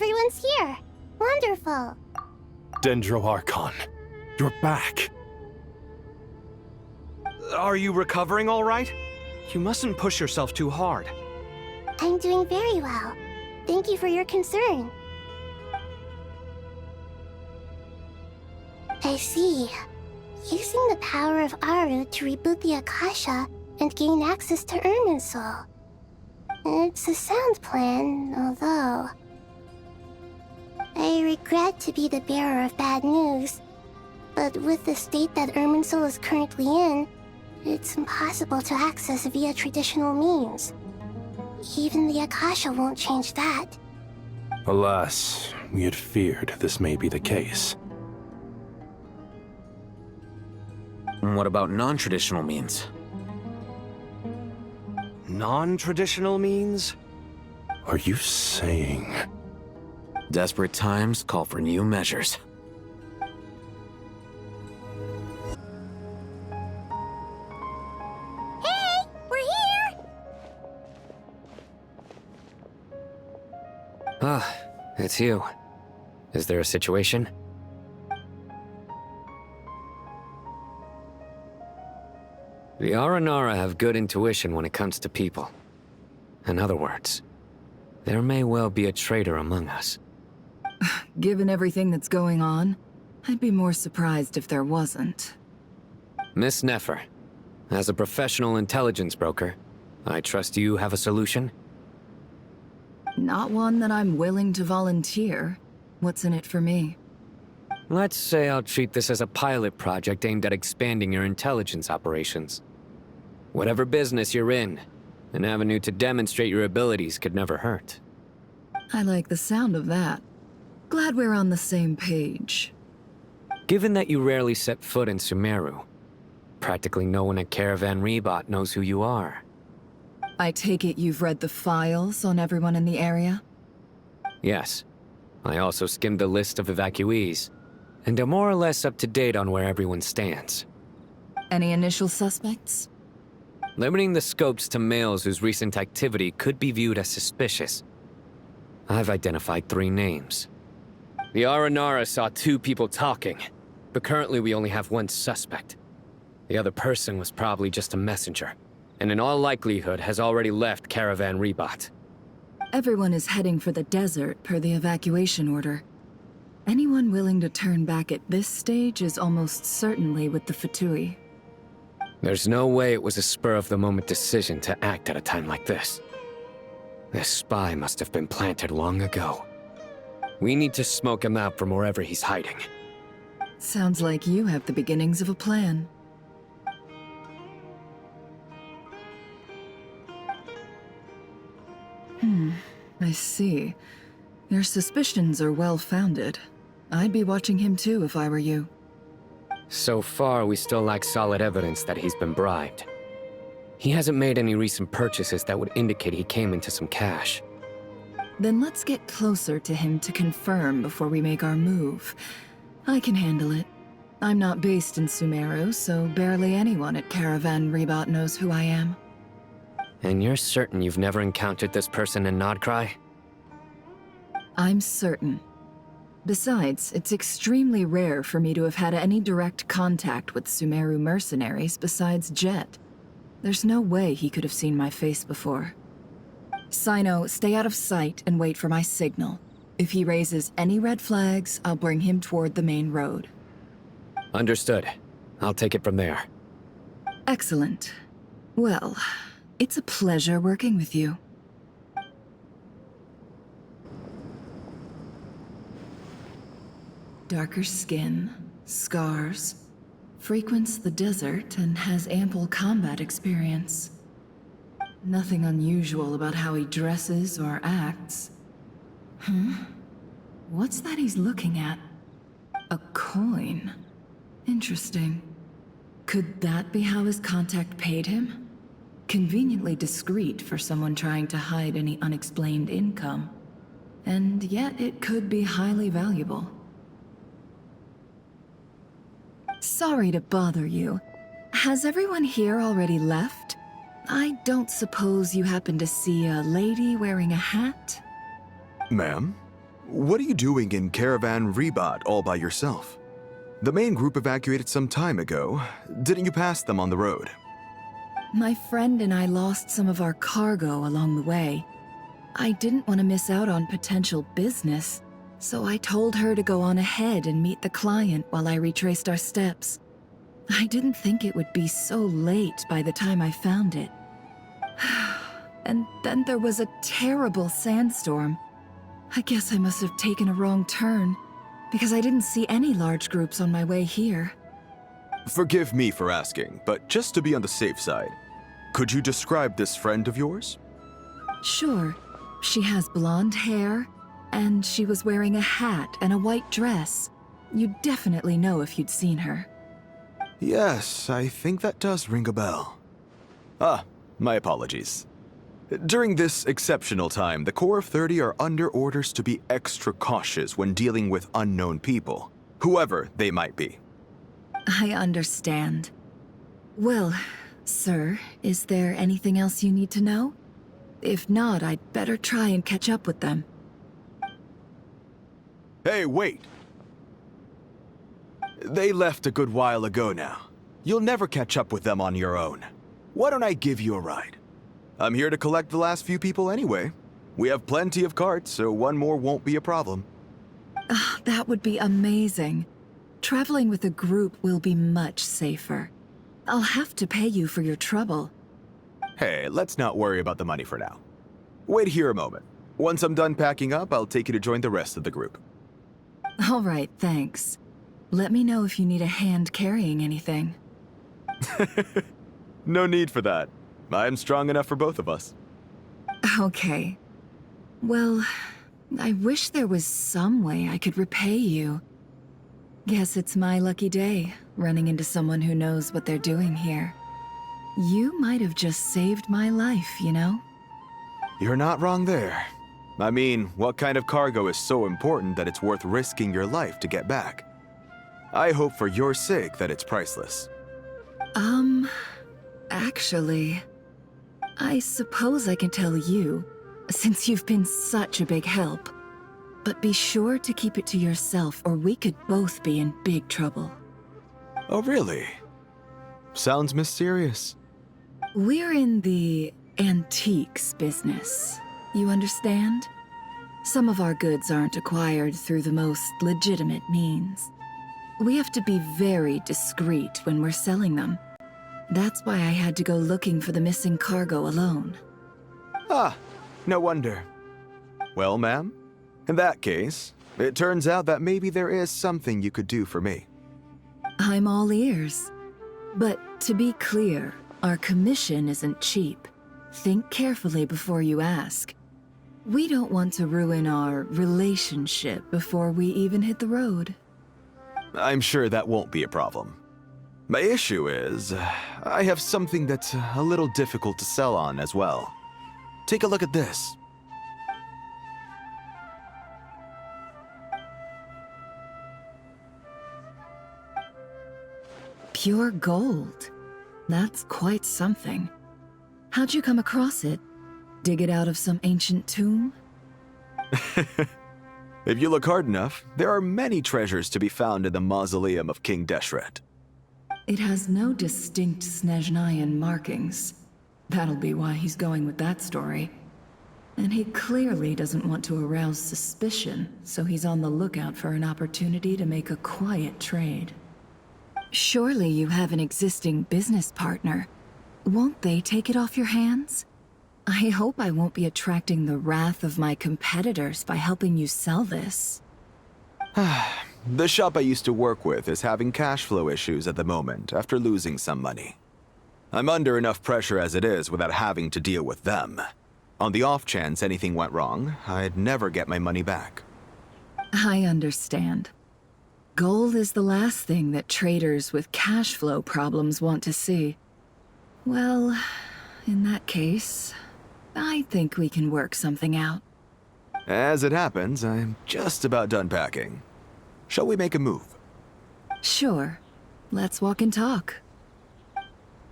Everyone's here. Wonderful. Dendro Archon, you're back. Are you recovering all right? You mustn't push yourself too hard. I'm doing very well. Thank you for your concern. I see. Using the power of Aru to reboot the Akasha and gain access to Irminsul. It's a sound plan, although... I regret to be the bearer of bad news, but with the state that Irminsul is currently in, it's impossible to access via traditional means. Even the Akasha won't change that. Alas, we had feared this may be the case. What about non-traditional means? Non-traditional means? Are you saying... Desperate times call for new measures. Hey! We're here! Ah, it's you. Is there a situation? The Aranara have good intuition when it comes to people. In other words, there may well be a traitor among us. Given everything that's going on, I'd be more surprised if there wasn't. Miss Nefer, as a professional intelligence broker, I trust you have a solution? Not one that I'm willing to volunteer. What's in it for me? Let's say I'll treat this as a pilot project aimed at expanding your intelligence operations. Whatever business you're in, an avenue to demonstrate your abilities could never hurt. I like the sound of that. Glad we're on the same page. Given that you rarely set foot in Sumeru, practically no one at Caravan Rebot knows who you are. I take it you've read the files on everyone in the area? Yes. I also skimmed the list of evacuees, and am more or less up to date on where everyone stands. Any initial suspects? Limiting the scopes to males whose recent activity could be viewed as suspicious. I've identified 3 names. The Aranara saw 2 people talking, but currently we only have 1 suspect. The other person was probably just a messenger, and in all likelihood has already left Caravan Rebot. Everyone is heading for the desert per the evacuation order. Anyone willing to turn back at this stage is almost certainly with the Fatui. There's no way it was a spur-of-the-moment decision to act at a time like this. This spy must have been planted long ago. We need to smoke him out from wherever he's hiding. Sounds like you have the beginnings of a plan. I see. Your suspicions are well-founded. I'd be watching him too if I were you. So far, we still lack solid evidence that he's been bribed. He hasn't made any recent purchases that would indicate he came into some cash. Then let's get closer to him to confirm before we make our move. I can handle it. I'm not based in Sumeru, so barely anyone at Caravan Rebot knows who I am. And you're certain you've never encountered this person in Nodcry? I'm certain. Besides, it's extremely rare for me to have had any direct contact with Sumeru mercenaries besides Jet. There's no way he could have seen my face before. Sino, stay out of sight and wait for my signal. If he raises any red flags, I'll bring him toward the main road. Understood. I'll take it from there. Excellent. Well, it's a pleasure working with you. Darker skin, scars, frequents the desert and has ample combat experience. Nothing unusual about how he dresses or acts. What's that he's looking at? A coin. Interesting. Could that be how his contact paid him? Conveniently discreet for someone trying to hide any unexplained income. And yet it could be highly valuable. Sorry to bother you. Has everyone here already left? I don't suppose you happen to see a lady wearing a hat? Ma'am? What are you doing in Caravan Rebat all by yourself? The main group evacuated some time ago. Didn't you pass them on the road? My friend and I lost some of our cargo along the way. I didn't want to miss out on potential business, so I told her to go on ahead and meet the client while I retraced our steps. I didn't think it would be so late by the time I found it. And then there was a terrible sandstorm. I guess I must have taken a wrong turn, because I didn't see any large groups on my way here. Forgive me for asking, but just to be on the safe side, could you describe this friend of yours? Sure. She has blonde hair, and she was wearing a hat and a white dress. You'd definitely know if you'd seen her. Yes, I think that does ring a bell. Ah, my apologies. During this exceptional time, the Corps of 30 are under orders to be extra cautious when dealing with unknown people, whoever they might be. I understand. Well, sir, is there anything else you need to know? If not, I'd better try and catch up with them. Hey, wait! They left a good while ago now. You'll never catch up with them on your own. Why don't I give you a ride? I'm here to collect the last few people anyway. We have plenty of carts, so one more won't be a problem. That would be amazing. Traveling with a group will be much safer. I'll have to pay you for your trouble. Hey, let's not worry about the money for now. Wait here a moment. Once I'm done packing up, I'll take you to join the rest of the group. All right, thanks. Let me know if you need a hand carrying anything. No need for that. I'm strong enough for both of us. Okay. Well, I wish there was some way I could repay you. Guess it's my lucky day, running into someone who knows what they're doing here. You might have just saved my life, you know? You're not wrong there. I mean, what kind of cargo is so important that it's worth risking your life to get back? I hope for your sake that it's priceless. Actually, I suppose I can tell you, since you've been such a big help. But be sure to keep it to yourself, or we could both be in big trouble. Oh, really? Sounds mysterious. We're in the antiques business. You understand? Some of our goods aren't acquired through the most legitimate means. We have to be very discreet when we're selling them. That's why I had to go looking for the missing cargo alone. Ah, no wonder. Well, ma'am, in that case, it turns out that maybe there is something you could do for me. I'm all ears. But to be clear, our commission isn't cheap. Think carefully before you ask. We don't want to ruin our relationship before we even hit the road. I'm sure that won't be a problem. My issue is, I have something that's a little difficult to sell on as well. Take a look at this. Pure gold. That's quite something. How'd you come across it? Dig it out of some ancient tomb? If you look hard enough, there are many treasures to be found in the mausoleum of King Deshret. It has no distinct Snezhnayan markings. That'll be why he's going with that story. And he clearly doesn't want to arouse suspicion, so he's on the lookout for an opportunity to make a quiet trade. Surely you have an existing business partner. Won't they take it off your hands? I hope I won't be attracting the wrath of my competitors by helping you sell this. The shop I used to work with is having cash flow issues at the moment after losing some money. I'm under enough pressure as it is without having to deal with them. On the off chance anything went wrong, I'd never get my money back. I understand. Gold is the last thing that traders with cash flow problems want to see. Well, in that case, I think we can work something out. As it happens, I'm just about done packing. Shall we make a move? Sure. Let's walk and talk.